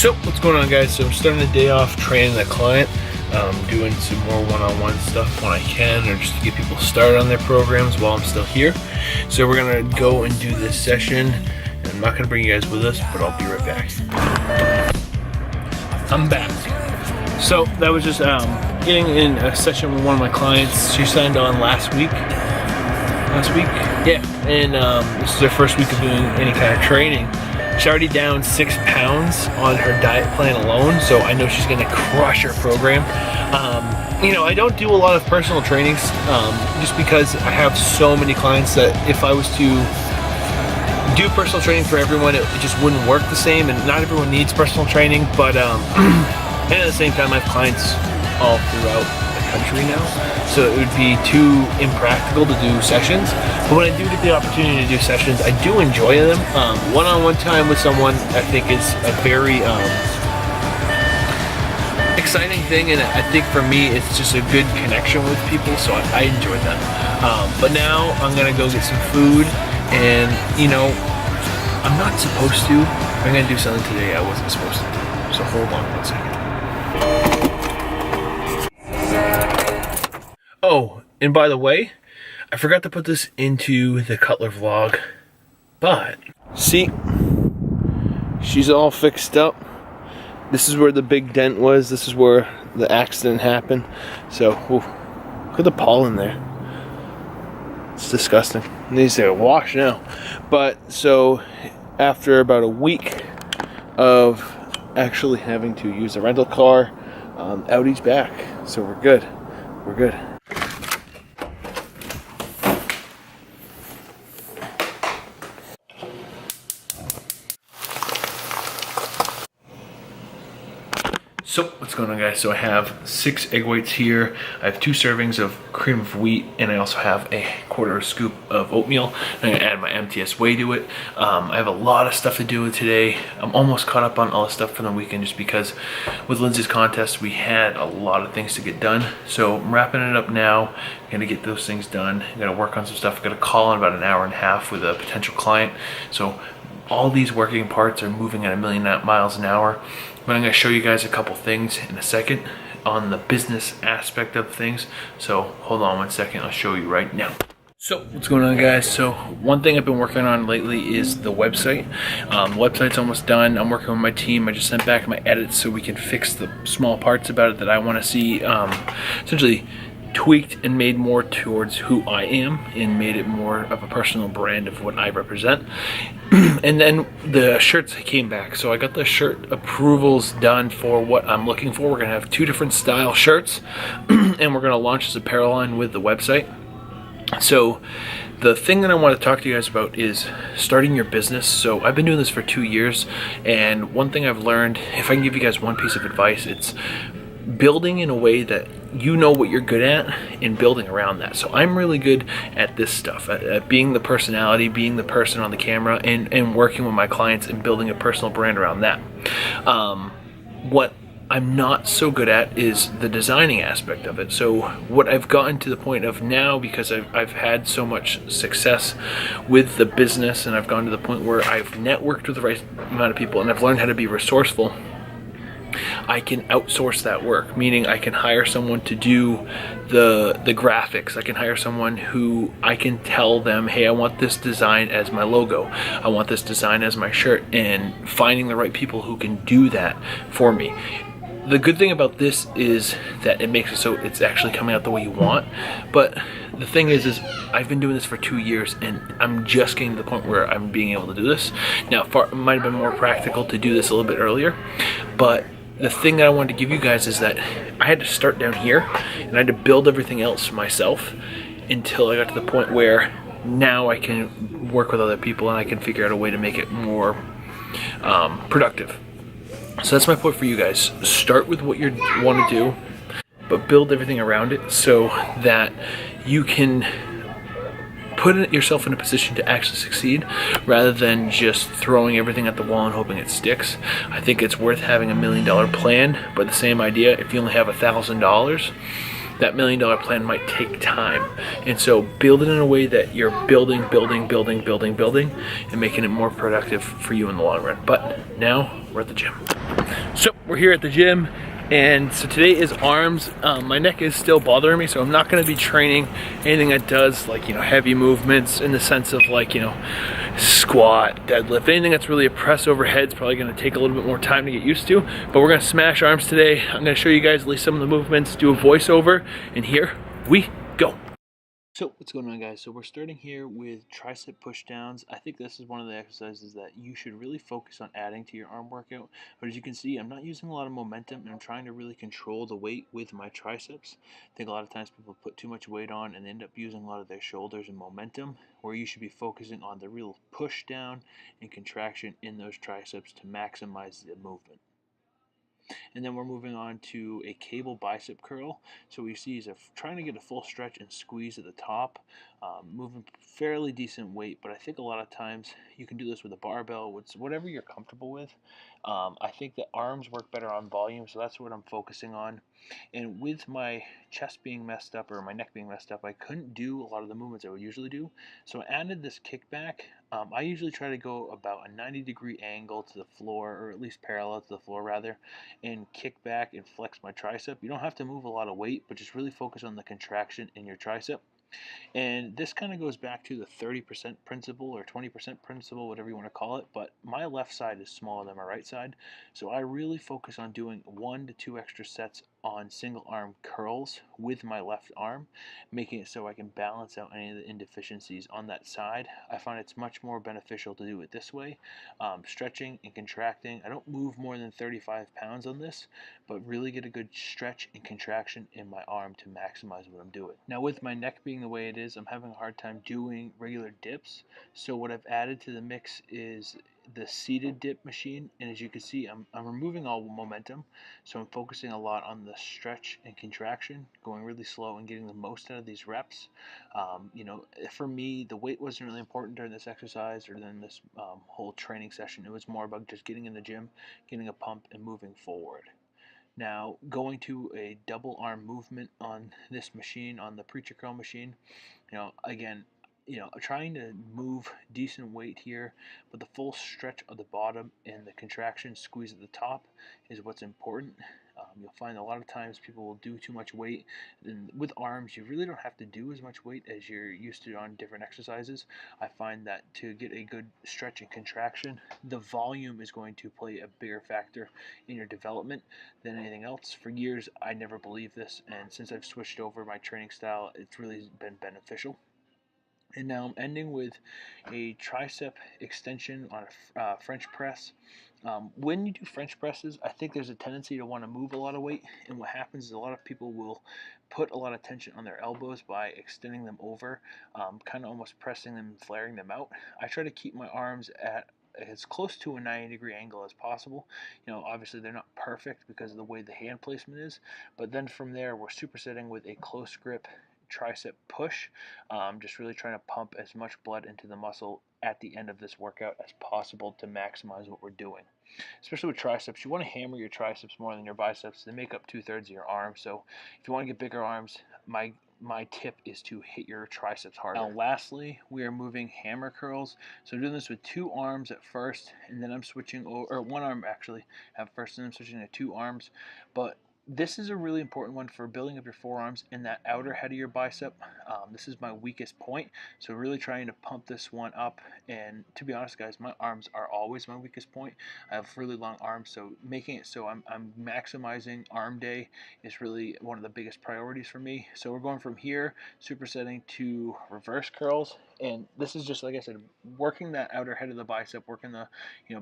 So what's going on, guys? So I'm starting the day off training the client, doing some more one-on-one stuff when I can, or just to get people started on their programs while I'm still here. So we're gonna go and do this session. I'm not gonna bring you guys with us, but I'll be right back. I'm back. So that was just getting in a session with one of my clients. She signed on last week. Yeah, and this is her first week of doing any kind of training. She's already down 6 pounds on her diet plan alone, so I know she's gonna crush her program. You know, I don't do a lot of personal trainings just because I have so many clients that if I was to do personal training for everyone, it just wouldn't work the same, and not everyone needs personal training, but and at the same time I have clients all throughout the country now, so it would be too impractical to do sessions. But when I do get the opportunity to do sessions, I do enjoy them. One-on-one time with someone, I think, is a very exciting thing, and I think for me it's just a good connection with people, so I enjoy them. But now I'm gonna go get some food, and you know, I'm not supposed to. I'm gonna do something today I wasn't supposed to do, so hold on 1 second. Oh, and by the way, I forgot to put this into the Cutler vlog, but see, she's all fixed up. This is where the big dent was. This is where the accident happened. So, ooh, look at the pollen there. It's disgusting. It needs to wash now. But, so, after about a week of actually having to use a rental car, Audi's back. So we're good. We're good. So what's going on, guys? So I have 6 egg whites here. I have 2 servings of cream of wheat, and I also have a 1/4 scoop of oatmeal. I'm gonna add my MTS whey to it. I have a lot of stuff to do today. I'm almost caught up on all the stuff from the weekend, just because with Lindsay's contest we had a lot of things to get done. So I'm wrapping it up now. I'm gonna get those things done. I'm gonna work on some stuff. I'm gonna call in about an hour and a half with a potential client. So all these working parts are moving at 1,000,000 miles an hour. But I'm going to show you guys a couple things in a second on the business aspect of things. So hold on 1 second, I'll show you right now. So what's going on, guys? So one thing I've been working on lately is the website. The website's almost done. I'm working with my team. I just sent back my edits so we can fix the small parts about it that I want to see essentially tweaked and made more towards who I am, and made it more of a personal brand of what I represent. And then the shirts came back, so I got the shirt approvals done for what I'm looking for. We're gonna have 2 different style shirts and we're gonna launch this apparel line with the website. So the thing that I want to talk to you guys about is starting your business. So I've been doing this for 2 years, and one thing I've learned, if I can give you guys one piece of advice, it's building in a way that you know what you're good at and building around that. So I'm really good at this stuff, at being the personality, being the person on the camera, and working with my clients and building a personal brand around that. What I'm not so good at is the designing aspect of it. So what I've gotten to the point of now, because I've had so much success with the business, and I've gone to the point where I've networked with the right amount of people and I've learned how to be resourceful, I can outsource that work, meaning I can hire someone to do the graphics. I can hire someone who I can tell them, hey, I want this design as my logo. I want this design as my shirt, and finding the right people who can do that for me. The good thing about this is that it makes it so it's actually coming out the way you want. But the thing is I've been doing this for 2 years, and I'm just getting to the point where I'm being able to do this. Now, it might have been more practical to do this a little bit earlier, but the thing that I wanted to give you guys is that I had to start down here, and I had to build everything else myself until I got to the point where now I can work with other people and I can figure out a way to make it more productive. So that's my point for you guys. Start with what you want to do, but build everything around it so that you can put yourself in a position to actually succeed, rather than just throwing everything at the wall and hoping it sticks. I think it's worth having $1 million plan, but the same idea, if you only have $1,000, that $1 million plan might take time. And so build it in a way that you're building, and making it more productive for you in the long run. But now we're at the gym. So we're here at the gym. And so today is arms. My neck is still bothering me, so I'm not going to be training anything that does like, heavy movements in the sense of like, squat, deadlift, anything that's really a press overhead is probably going to take a little bit more time to get used to. But we're going to smash arms today. I'm going to show you guys at least some of the movements, do a voiceover, and here we go. So what's going on, guys? So we're starting here with tricep push downs. I think this is one of the exercises that you should really focus on adding to your arm workout. But as you can see, I'm not using a lot of momentum, and I'm trying to really control the weight with my triceps. I think a lot of times people put too much weight on and end up using a lot of their shoulders and momentum, where you should be focusing on the real push down and contraction in those triceps to maximize the movement. And then we're moving on to a cable bicep curl. So we see is trying to get a full stretch and squeeze at the top, moving fairly decent weight, but I think a lot of times you can do this with a barbell, with whatever you're comfortable with. I think the arms work better on volume, so that's what I'm focusing on. And with my chest being messed up or my neck being messed up, I couldn't do a lot of the movements I would usually do. So I added this kickback. I usually try to go about a 90-degree angle to the floor, or at least parallel to the floor rather, and kick back and flex my tricep. You don't have to move a lot of weight, but just really focus on the contraction in your tricep. And this kind of goes back to the 30% principle or 20% principle, whatever you want to call it. But my left side is smaller than my right side, so I really focus on doing 1 to 2 extra sets on single arm curls with my left arm, making it so I can balance out any of the inefficiencies on that side. I find it's much more beneficial to do it this way, stretching and contracting. I don't move more than 35 pounds on this, but really get a good stretch and contraction in my arm to maximize what I'm doing. Now with my neck being the way it is, I'm having a hard time doing regular dips, so what I've added to the mix is the seated dip machine. And as you can see, I'm removing all momentum, so I'm focusing a lot on the stretch and contraction, going really slow and getting the most out of these reps. For me, the weight wasn't really important during this exercise or during this whole training session. It was more about just getting in the gym, getting a pump, and moving forward. Now, going to a double arm movement on this machine, on the preacher curl machine, again, trying to move decent weight here, but the full stretch of the bottom and the contraction squeeze at the top is what's important. You'll find a lot of times people will do too much weight, and with arms you really don't have to do as much weight as you're used to on different exercises. I find that to get a good stretch and contraction, the volume is going to play a bigger factor in your development than anything else. For years I never believed this, and since I've switched over my training style, it's really been beneficial. And now I'm ending with a tricep extension on a French press. When you do French presses, I think there's a tendency to want to move a lot of weight, and what happens is a lot of people will put a lot of tension on their elbows by extending them over, kind of almost pressing them and flaring them out. I try to keep my arms at as close to a 90-degree angle as possible. Obviously they're not perfect because of the way the hand placement is, but then from there we're supersetting with a close grip tricep push, just really trying to pump as much blood into the muscle at the end of this workout as possible to maximize what we're doing. Especially with triceps, you want to hammer your triceps more than your biceps. They make up 2/3 of your arm, so if you want to get bigger arms, my tip is to hit your triceps harder. Now lastly, we are moving hammer curls. So I'm doing this with 2 arms at first, and then I'm switching over, or 1 arm actually at first, and then I'm switching to 2 arms. But this is a really important one for building up your forearms in that outer head of your bicep. This is my weakest point, so really trying to pump this one up. And to be honest, guys, my arms are always my weakest point. I have really long arms, so making it so I'm maximizing arm day is really one of the biggest priorities for me. So we're going from here, supersetting, to reverse curls. And this is just, like I said, working that outer head of the bicep, working the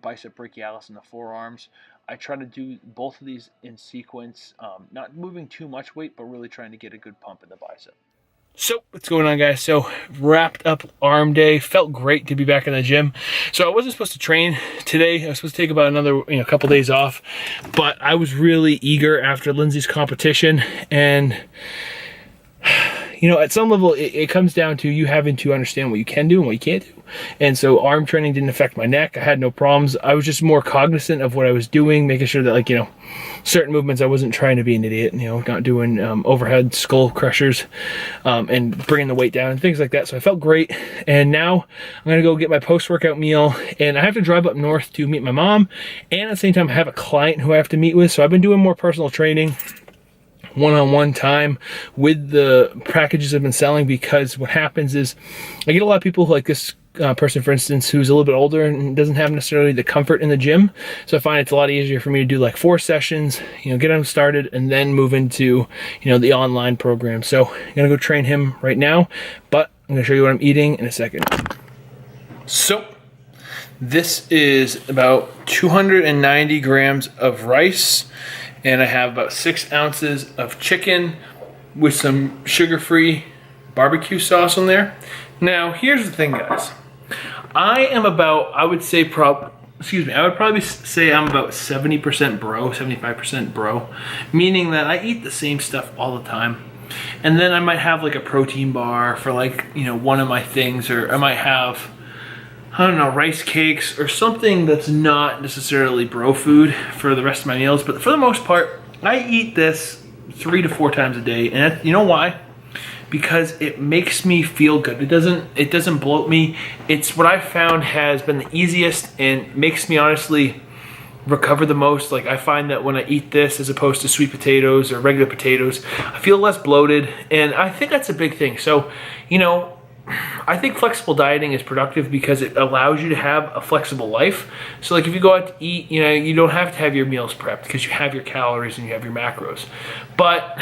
bicep brachialis and the forearms. I try to do both of these in sequence, not moving too much weight, but really trying to get a good pump in the bicep. So what's going on, guys? So wrapped up arm day. Felt great to be back in the gym. So I wasn't supposed to train today. I was supposed to take about another couple days off, but I was really eager after Lindsey's competition. And at some level, it comes down to you having to understand what you can do and what you can't do. And so arm training didn't affect my neck. I had no problems. I was just more cognizant of what I was doing, making sure that, like, certain movements I wasn't trying to be an idiot, not doing overhead skull crushers and bringing the weight down and things like that. So I felt great. And now I'm going to go get my post-workout meal, and I have to drive up north to meet my mom. And at the same time, I have a client who I have to meet with. So I've been doing more personal training, one-on-one time with the packages I've been selling, because what happens is I get a lot of people like this person, for instance, who's a little bit older and doesn't have necessarily the comfort in the gym. So I find it's a lot easier for me to do like 4 sessions, get them started, and then move into, the online program. So I'm going to go train him right now, but I'm going to show you what I'm eating in a second. So this is about 290 grams of rice, and I have about 6 ounces of chicken with some sugar-free barbecue sauce on there. Now, here's the thing, guys. I would probably say I'm about 70% bro, 75% bro, meaning that I eat the same stuff all the time. And then I might have like a protein bar for one of my things, or I might have, rice cakes or something that's not necessarily bro food for the rest of my meals. But for the most part, I eat this 3 to 4 times a day. And you know why? Because it makes me feel good. It doesn't bloat me. It's what I found has been the easiest and makes me honestly recover the most. Like, I find that when I eat this as opposed to sweet potatoes or regular potatoes, I feel less bloated, and I think that's a big thing. So, I think flexible dieting is productive because it allows you to have a flexible life. So like if you go out to eat, you don't have to have your meals prepped because you have your calories and you have your macros. But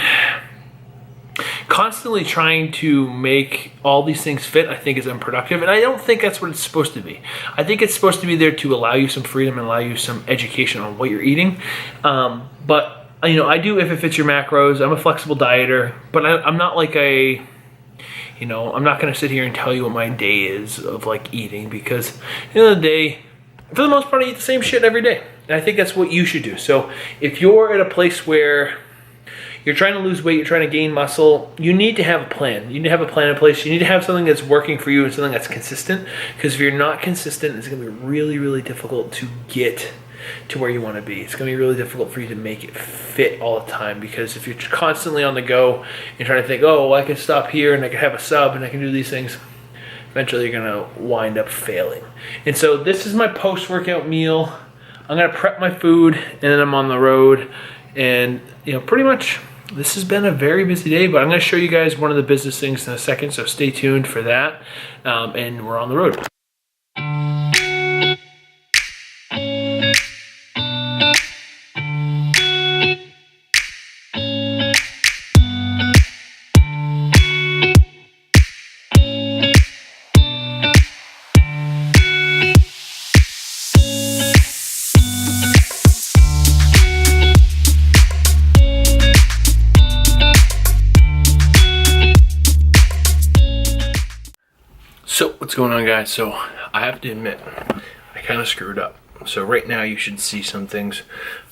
constantly trying to make all these things fit, I think, is unproductive, and I don't think that's what it's supposed to be. I think it's supposed to be there to allow you some freedom and allow you some education on what you're eating. But I do, if it fits your macros. I'm a flexible dieter, but I'm not like I'm not going to sit here and tell you what my day is of like eating, because at the end of the day, for the most part, I eat the same shit every day. And I think that's what you should do. So if you're at a place where you're trying to lose weight, you're trying to gain muscle, you need to have a plan. You need to have a plan in place. You need to have something that's working for you and something that's consistent. Because if you're not consistent, it's going to be really, really difficult to get to where you want to be. It's going to be really difficult for you to make it fit all the time, because if you're constantly on the go and trying to think, oh, well, I can stop here and I can have a sub and I can do these things, eventually you're going to wind up failing. And so this is my post-workout meal. I'm going to prep my food and then I'm on the road. And pretty much this has been a very busy day, but I'm going to show you guys one of the business things in a second, so stay tuned for that. And we're on the road. So what's going on, guys? So I have to admit, I kind of screwed up. So right now you should see some things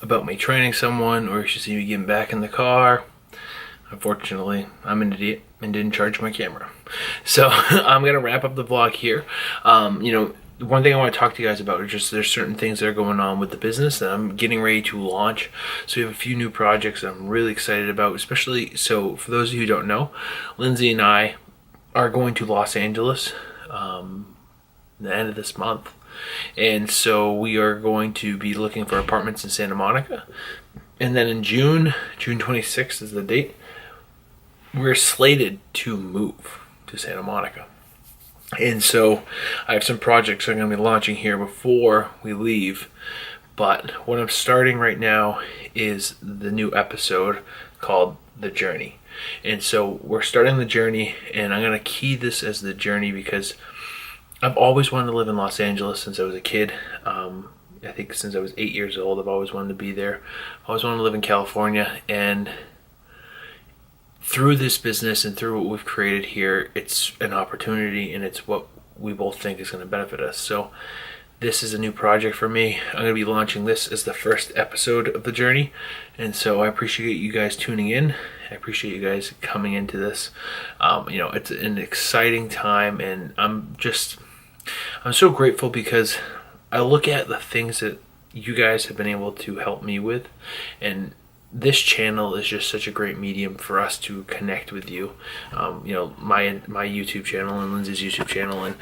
about me training someone, or you should see me getting back in the car. Unfortunately, I'm an idiot and didn't charge my camera. So I'm going to wrap up the vlog here. The one thing I want to talk to you guys about is just there's certain things that are going on with the business that I'm getting ready to launch. So we have a few new projects that I'm really excited about, especially, so for those of you who don't know, Lindsey and I are going to Los Angeles the end of this month, and so we are going to be looking for apartments in Santa Monica, and then in June 26th is the date, we're slated to move to Santa Monica. And so I have some projects I'm going to be launching here before we leave, but what I'm starting right now is the new episode called The Journey. And so we're starting the journey, and I'm going to key this as the journey because I've always wanted to live in Los Angeles since I was a kid. I think since I was 8 years old, I've always wanted to be there. I always wanted to live in California, and through this business and through what we've created here, it's an opportunity, and it's what we both think is going to benefit us. So this is a new project for me. I'm going to be launching this as the first episode of the journey, and so I appreciate you guys tuning in. I appreciate you guys coming into this. It's an exciting time, and I'm just I'm so grateful because I look at the things that you guys have been able to help me with, and this channel is just such a great medium for us to connect with you. My YouTube channel and Lindsay's YouTube channel, and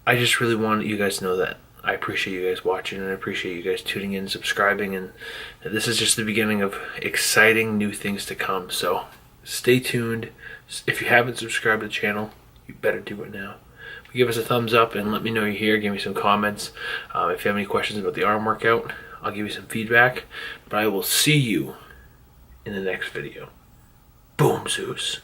I just really want you guys to know that I appreciate you guys watching, and I appreciate you guys tuning in and subscribing, and this is just the beginning of exciting new things to come. So stay tuned. If you haven't subscribed to the channel, you better do it now. Give us a thumbs up and let me know you're here. Give me some comments. If you have any questions about the arm workout, I'll give you some feedback. But I will see you in the next video. Boom, Zeus.